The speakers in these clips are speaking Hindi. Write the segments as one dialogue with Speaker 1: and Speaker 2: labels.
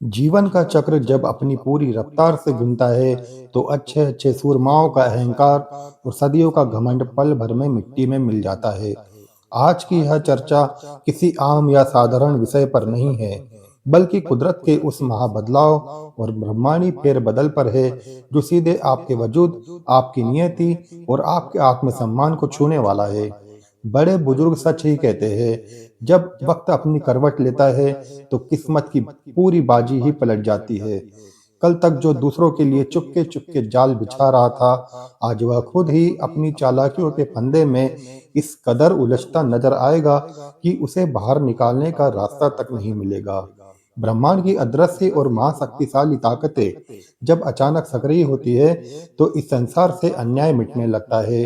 Speaker 1: जीवन का चक्र जब अपनी पूरी रफ्तार से घूमता है, तो अच्छे-अच्छे सूरमाओं का अहंकार और सदियों का घमंड पल भर में मिट्टी में मिल जाता है। आज की यह चर्चा किसी आम या साधारण विषय पर नहीं है, बल्कि कुदरत के उस महाबदलाव और ब्रह्मांडी फेरबदल पर है, जो सीधे आपके वजूद, आपकी नियति और आपके आत्मसम्मान को छूने वाला है। बड़े बुजुर्ग सच ही कहते हैं, जब वक्त अपनी करवट लेता है, तो किस्मत की पूरी बाजी ही पलट जाती है। कल तक जो दूसरों के लिए चुपके चुपके जाल बिछा रहा था, आज वह खुद ही अपनी चालाकियों के फंदे में इस कदर उलझता नजर आएगा कि उसे बाहर निकालने का रास्ता तक नहीं मिलेगा। ब्रह्मांड की अदृश्य और महाशक्तिशाली ताकतें जब अचानक सक्रिय होती है, तो इस संसार से अन्याय मिटने लगता है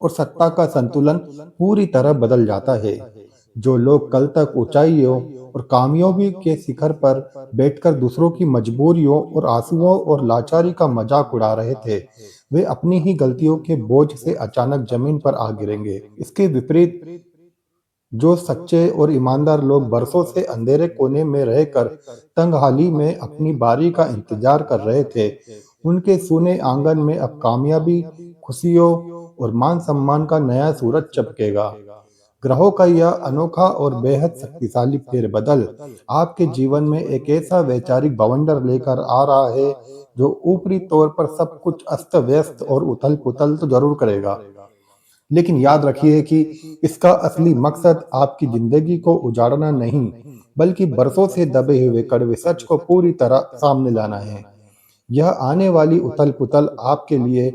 Speaker 1: और सत्ता का संतुलन पूरी तरह बदल जाता है। जो लोग कल तक ऊंचाइयों और कामयाबी के शिखर पर बैठकर दूसरों की मजबूरियों और आंसुओं और लाचारी का मजाक उड़ा रहे थे, वे अपनी ही गलतियों के बोझ से अचानक जमीन पर आ गिरेंगे। इसके विपरीत, जो सच्चे और ईमानदार लोग बरसों से अंधेरे कोने में रहकर तंगहाली में अपनी बारी का इंतजार कर रहे थे, उनके सूने आंगन में अब कामयाबी, खुशियों और मान सम्मान का नया सूरज चमकेगा। ग्रहों का यह अनोखा और बेहद शक्तिशाली फेरबदल आपके जीवन में एक ऐसा वैचारिक बवंडर लेकर आ रहा है, जो ऊपरी तौर पर सब कुछ अस्त व्यस्त और उथल पुथल तो जरूर करेगा, लेकिन याद रखिए कि इसका असली मकसद आपकी जिंदगी को उजाड़ना नहीं, बल्कि बरसों से दबे हुए कड़वे सच को पूरी तरह सामने लाना है। यह आने वाली उथल-पुथल आपके लिए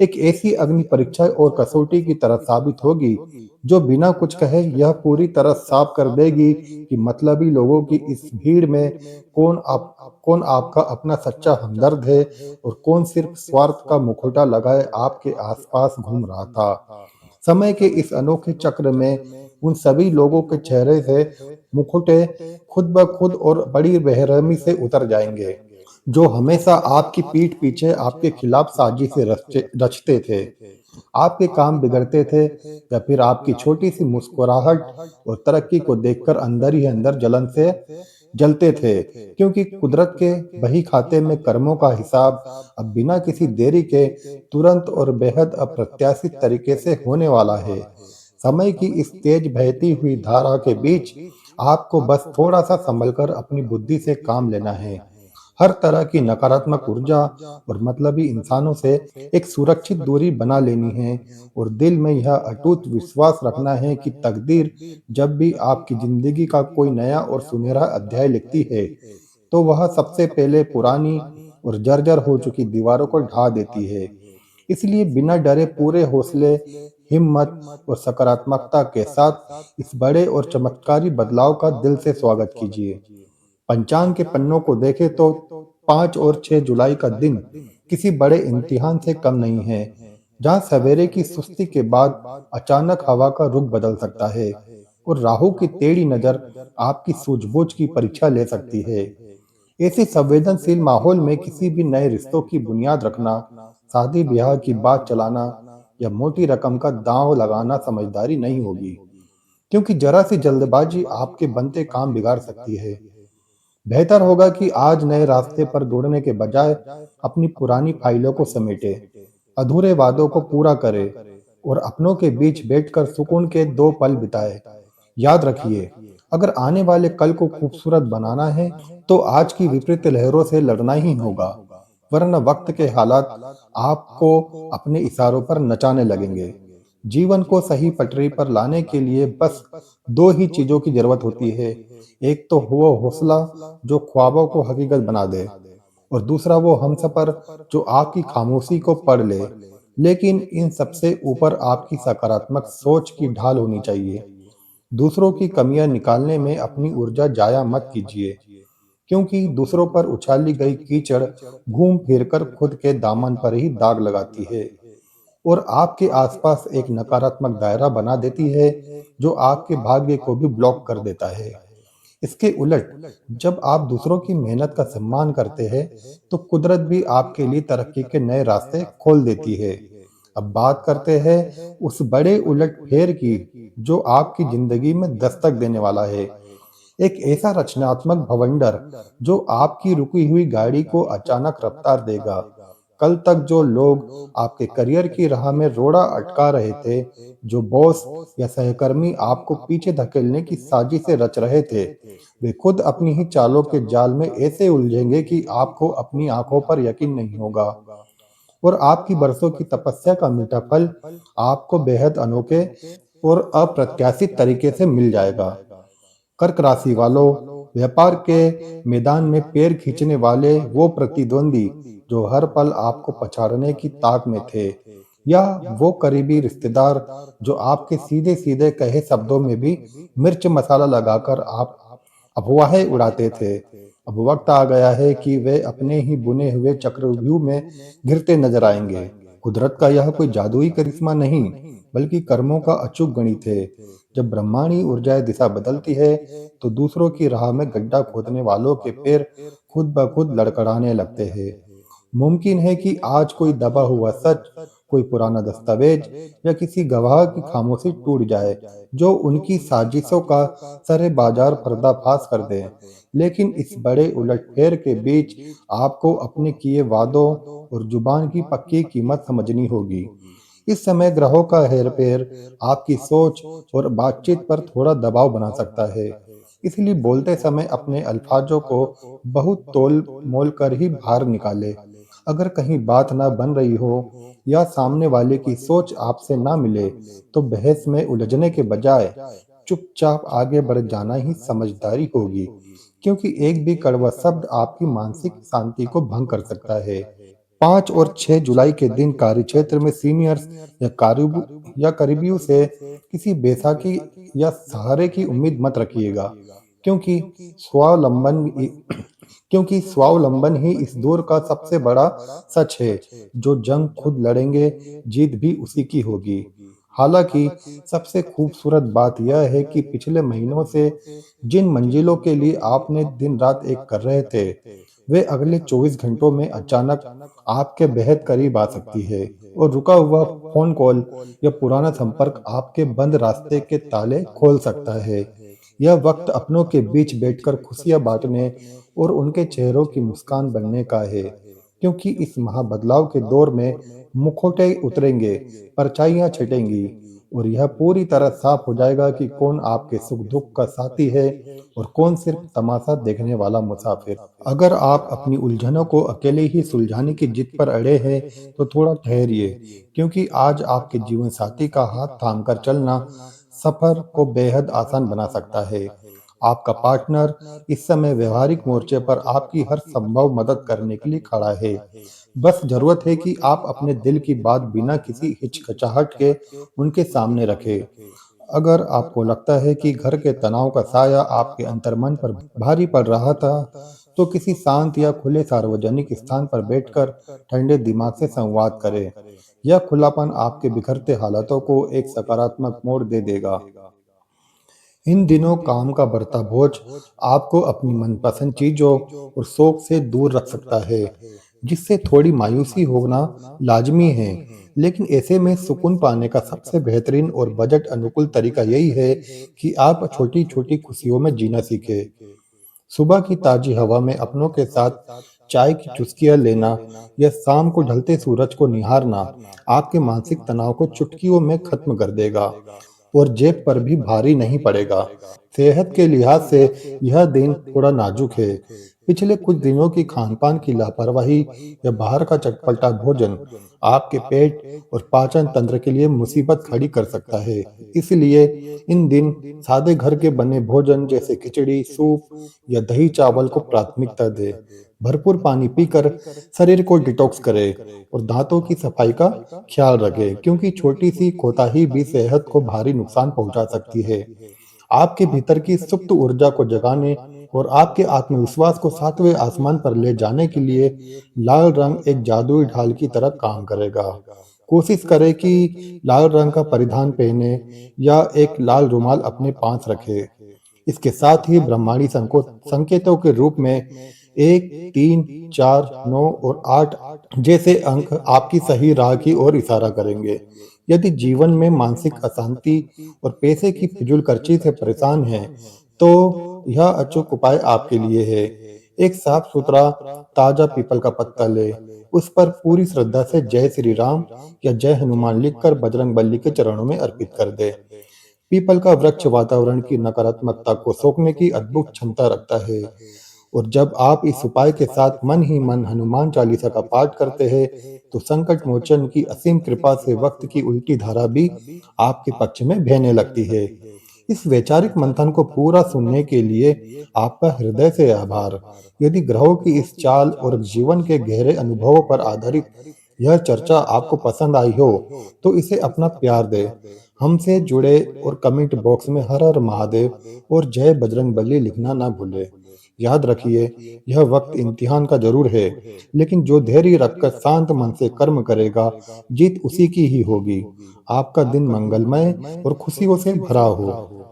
Speaker 1: एक ऐसी अग्नि परीक्षा और कसौटी की तरह साबित होगी, जो बिना कुछ कहे यह पूरी तरह साफ कर देगी कि मतलबी लोगों की इस भीड़ में कौन आपका अपना सच्चा हमदर्द है और कौन सिर्फ स्वार्थ का मुखौटा लगाए आपके आसपास घूम रहा था। समय के इस अनोखे चक्र में उन सभी लोगों के चेहरे से मुखौटे खुद ब खुद और बड़ी बेरहमी से उतर जाएंगे, जो हमेशा आपकी पीठ पीछे आपके खिलाफ साजिशें रचते थे, आपके काम बिगड़ते थे, या फिर आपकी छोटी सी मुस्कुराहट और तरक्की को देखकर अंदर ही अंदर जलन से जलते थे, क्योंकि कुदरत के बही खाते में कर्मों का हिसाब अब बिना किसी देरी के तुरंत और बेहद अप्रत्याशित तरीके से होने वाला है। समय की इस तेज बहती हुई धारा के बीच आपको बस थोड़ा सा संभलकर अपनी बुद्धि से काम लेना है। हर तरह की नकारात्मक ऊर्जा और मतलबी इंसानों से एक सुरक्षित दूरी बना लेनी है, और दिल में यह अटूट विश्वास रखना है कि तकदीर जब भी आपकी जिंदगी का कोई नया और सुनहरा अध्याय लिखती है, तो वह सबसे पहले पुरानी और जर्जर हो चुकी दीवारों को ढा देती है। इसलिए बिना डरे पूरे हौसले, हिम्मत और सकारात्मकता के साथ इस बड़े और चमत्कारी बदलाव का दिल से स्वागत कीजिए। पंचांग के पन्नों को देखें तो 5 और 6 जुलाई का दिन किसी बड़े इम्तिहान से कम नहीं है, जहां सवेरे की सुस्ती के बाद अचानक हवा का रुख बदल सकता है और राहु की टेढ़ी नजर आपकी सूझबूझ की परीक्षा ले सकती है। ऐसे संवेदनशील माहौल में किसी भी नए रिश्तों की बुनियाद रखना, शादी ब्याह की बात चलाना या मोटी रकम का दांव लगाना समझदारी नहीं होगी, क्योंकि जरा सी जल्दबाजी आपके बनते काम बिगाड़ सकती है। बेहतर होगा कि आज नए रास्ते पर दौड़ने के बजाय अपनी पुरानी फाइलों को समेटे, अधूरे वादों को पूरा करे और अपनों के बीच बैठकर सुकून के 2 पल बिताए। याद रखिए, अगर आने वाले कल को खूबसूरत बनाना है, तो आज की विपरीत लहरों से लड़ना ही होगा, वरना वक्त के हालात आपको अपने इशारों पर नचाने लगेंगे। जीवन को सही पटरी पर लाने के लिए बस 2 ही चीजों की जरूरत होती है। एक तो वो हौसला जो ख्वाबों को हकीकत बना दे, और दूसरा वो हमसफर जो आपकी खामोशी को पढ़ ले। लेकिन इन सबसे ऊपर आपकी सकारात्मक सोच की ढाल होनी चाहिए। दूसरों की कमियां निकालने में अपनी ऊर्जा जाया मत कीजिए, क्योंकि दूसरों पर उछाली गई कीचड़ घूम फिरकर खुद के दामन पर ही दाग लगाती है और आपके आसपास एक नकारात्मक दायरा बना देती है, जो आपके भाग्य को भी ब्लॉक कर देता है। इसके उलट, जब आप दूसरों की मेहनत का सम्मान करते हैं, तो कुदरत भी आपके लिए तरक्की के नए रास्ते खोल देती है। अब बात करते हैं उस बड़े उलट फेर की, जो आपकी जिंदगी में दस्तक देने वाला है। एक ऐसा रचनात्मक भवंडर जो आपकी रुकी हुई गाड़ी को अचानक रफ्तार देगा। कल तक जो लोग आपके करियर की राह में रोड़ा अटका रहे थे, जो बॉस या सहकर्मी आपको पीछे धकेलने की साजिशें रच रहे थे, वे खुद अपनी ही चालों के जाल में ऐसे उलझेंगे कि आपको अपनी आंखों पर यकीन नहीं होगा। और आपकी बरसों की तपस्या का मीठा फल आपको बेहद अनोखे और अप्रत्याशित तरीके से मिल जाएगा। कर्क राशि वालों, व्यापार के मैदान में पैर खींचने वाले वो प्रतिद्वंदी जो हर पल आपको पछाड़ने की ताक में थे, या वो करीबी रिश्तेदार जो आपके सीधे सीधे कहे शब्दों में भी मिर्च मसाला लगाकर आप अफवाहें उड़ाते थे, अब वक्त आ गया है कि वे अपने ही बुने हुए चक्रव्यूह में गिरते नजर आएंगे। कुदरत का यह कोई जादुई करिश्मा नहीं, बल्कि कर्मों का अचूक गणित है। जब ब्रह्मांडी ऊर्जाएं दिशा बदलती है, तो दूसरों की राह में गड्ढा खोदने वालों के पैर खुद ब खुद लड़खड़ाने लगते हैं। मुमकिन है कि आज कोई दबा हुआ सच, कोई पुराना दस्तावेज या किसी गवाह की खामोशी टूट जाए, जो उनकी साजिशों का सरे बाजार पर्दाफाश कर दे। लेकिन इस बड़े उलटफेर के बीच आपको अपने किए वादों और जुबान की पक्की कीमत समझनी होगी। इस समय ग्रहों का हेरफेर आपकी सोच और बातचीत पर थोड़ा दबाव बना सकता है। इसलिए बोलते समय अपने अल्फाजों को बहुत तोल मोल कर ही बाहर निकाले। अगर कहीं बात ना बन रही हो या सामने वाले की सोच आपसे ना मिले, तो बहस में उलझने के बजाय चुपचाप आगे बढ़ जाना ही समझदारी होगी, क्योंकि एक भी कड़वा शब्द आपकी मानसिक शांति को भंग कर सकता है। 5 और 6 जुलाई के दिन कार्यक्षेत्र में सीनियर्स या करीबियों से किसी बैसाखी या सहारे की उम्मीद मत रखिएगा, क्योंकि स्वावलंबन क्योंकि स्वावलंबन ही इस दौर का सबसे बड़ा सच है। जो जंग खुद लड़ेंगे, जीत भी उसी की होगी। हालांकि सबसे खूबसूरत बात यह है कि पिछले महीनों से जिन मंजिलों के लिए आपने दिन रात एक कर रहे थे, वे अगले 24 घंटों में अचानक आपके बेहद करीब आ सकती है। और रुका हुआ फोन कॉल या पुराना संपर्क आपके बंद रास्ते के ताले खोल सकता है। यह वक्त अपनों के बीच बैठकर खुशियां बांटने और उनके चेहरों की मुस्कान बनने का है, क्योंकि इस महाबदलाव के दौर में मुखौटे उतरेंगे, परछाइयां छटेंगी और यह पूरी तरह साफ हो जाएगा कि कौन आपके सुख दुख का साथी है और कौन सिर्फ तमाशा देखने वाला मुसाफिर। अगर आप अपनी उलझनों को अकेले ही सुलझाने की जिद पर अड़े हैं, तो थोड़ा ठहरिए, क्योंकि आज आपके जीवन साथी का हाथ थामकर चलना सफर को बेहद आसान बना सकता है। आपका पार्टनर इस समय व्यवहारिक मोर्चे पर आपकी हर संभव मदद करने के लिए खड़ा है। बस जरूरत है कि आप अपने दिल की बात बिना किसी हिचकिचाहट के उनके सामने रखें। अगर आपको लगता है कि घर के तनाव का साया आपके अंतर्मन पर भारी पड़ रहा था, तो किसी शांत या खुले सार्वजनिक स्थान पर बैठकर ठंडे दिमाग से संवाद करें। यह खुलापन आपके बिखरते हालातों को एक सकारात्मक मोड़ दे देगा। इन दिनों काम का बढ़ता बोझ आपको अपनी मनपसंद चीजों और शौक से दूर रख सकता है, जिससे थोड़ी मायूसी होना लाजमी है। लेकिन ऐसे में सुकून पाने का सबसे बेहतरीन और बजट अनुकूल तरीका यही है कि आप छोटी छोटी खुशियों में जीना सीखें। सुबह की ताजी हवा में अपनों के साथ चाय की चुस्कियां लेना या शाम को ढलते सूरज को निहारना आपके मानसिक तनाव को चुटकियों में खत्म कर देगा और जेब पर भी भारी नहीं पड़ेगा। सेहत के लिहाज से यह दिन थोड़ा नाजुक है। पिछले कुछ दिनों की खान-पान की लापरवाही या बाहर का चटपटा भोजन आपके पेट और पाचन तंत्र के लिए मुसीबत खड़ी कर सकता है। इसलिए इन दिन सादे घर के बने भोजन जैसे खिचड़ी, सूप या दही चावल को प्राथमिकता दें। भरपूर पानी पीकर शरीर को डिटॉक्स करें और दांतों की सफाई का ख्याल रखें, क्योंकि छोटी सी कोताही भी सेहत को भारी नुकसान पहुंचा सकती है। आपके भीतर की सुप्त ऊर्जा को जगाने और आपके आत्मविश्वास को सातवें आसमान पर ले जाने के लिए लाल रंग एक जादुई ढाल की तरह काम करेगा। कोशिश करें कि लाल रंग का परिधान पहने या एक लाल रुमाल अपने पास रखें। इसके साथ ही ब्रह्मांडी संकेतों के रूप में 1, 3, 4, 9 और 8 जैसे अंक आपकी सही राह की ओर इशारा करेंगे। यदि जीवन में मानसिक अशांति और पैसे की फिजूल खर्ची से परेशान हैं, तो यह अचूक उपाय आपके लिए है। एक साफ सुथरा ताजा पीपल का पत्ता ले, उस पर पूरी श्रद्धा से जय श्री राम या जय हनुमान लिखकर बजरंग बली के चरणों में अर्पित कर दे। पीपल का वृक्ष वातावरण की नकारात्मकता को सोखने की अद्भुत क्षमता रखता है। और जब आप इस उपाय के साथ मन ही मन हनुमान चालीसा का पाठ करते हैं, तो संकट मोचन की असीम कृपा से वक्त की उल्टी धारा भी आपके पक्ष में बहने लगती है। इस वैचारिक मंथन को पूरा सुनने के लिए आपका हृदय से आभार। यदि ग्रहों की इस चाल और जीवन के गहरे अनुभवों पर आधारित यह चर्चा आपको पसंद आई हो, तो इसे अपना प्यार दे। हमसे जुड़े और कमेंट बॉक्स में हर हर महादेव और जय बजरंग बली लिखना ना भूले। याद रखिए, यह वक्त इम्तिहान का जरूर है, लेकिन जो धैर्य रखकर शांत मन से कर्म करेगा, जीत उसी की ही होगी। आपका दिन मंगलमय और खुशियों से भरा हो।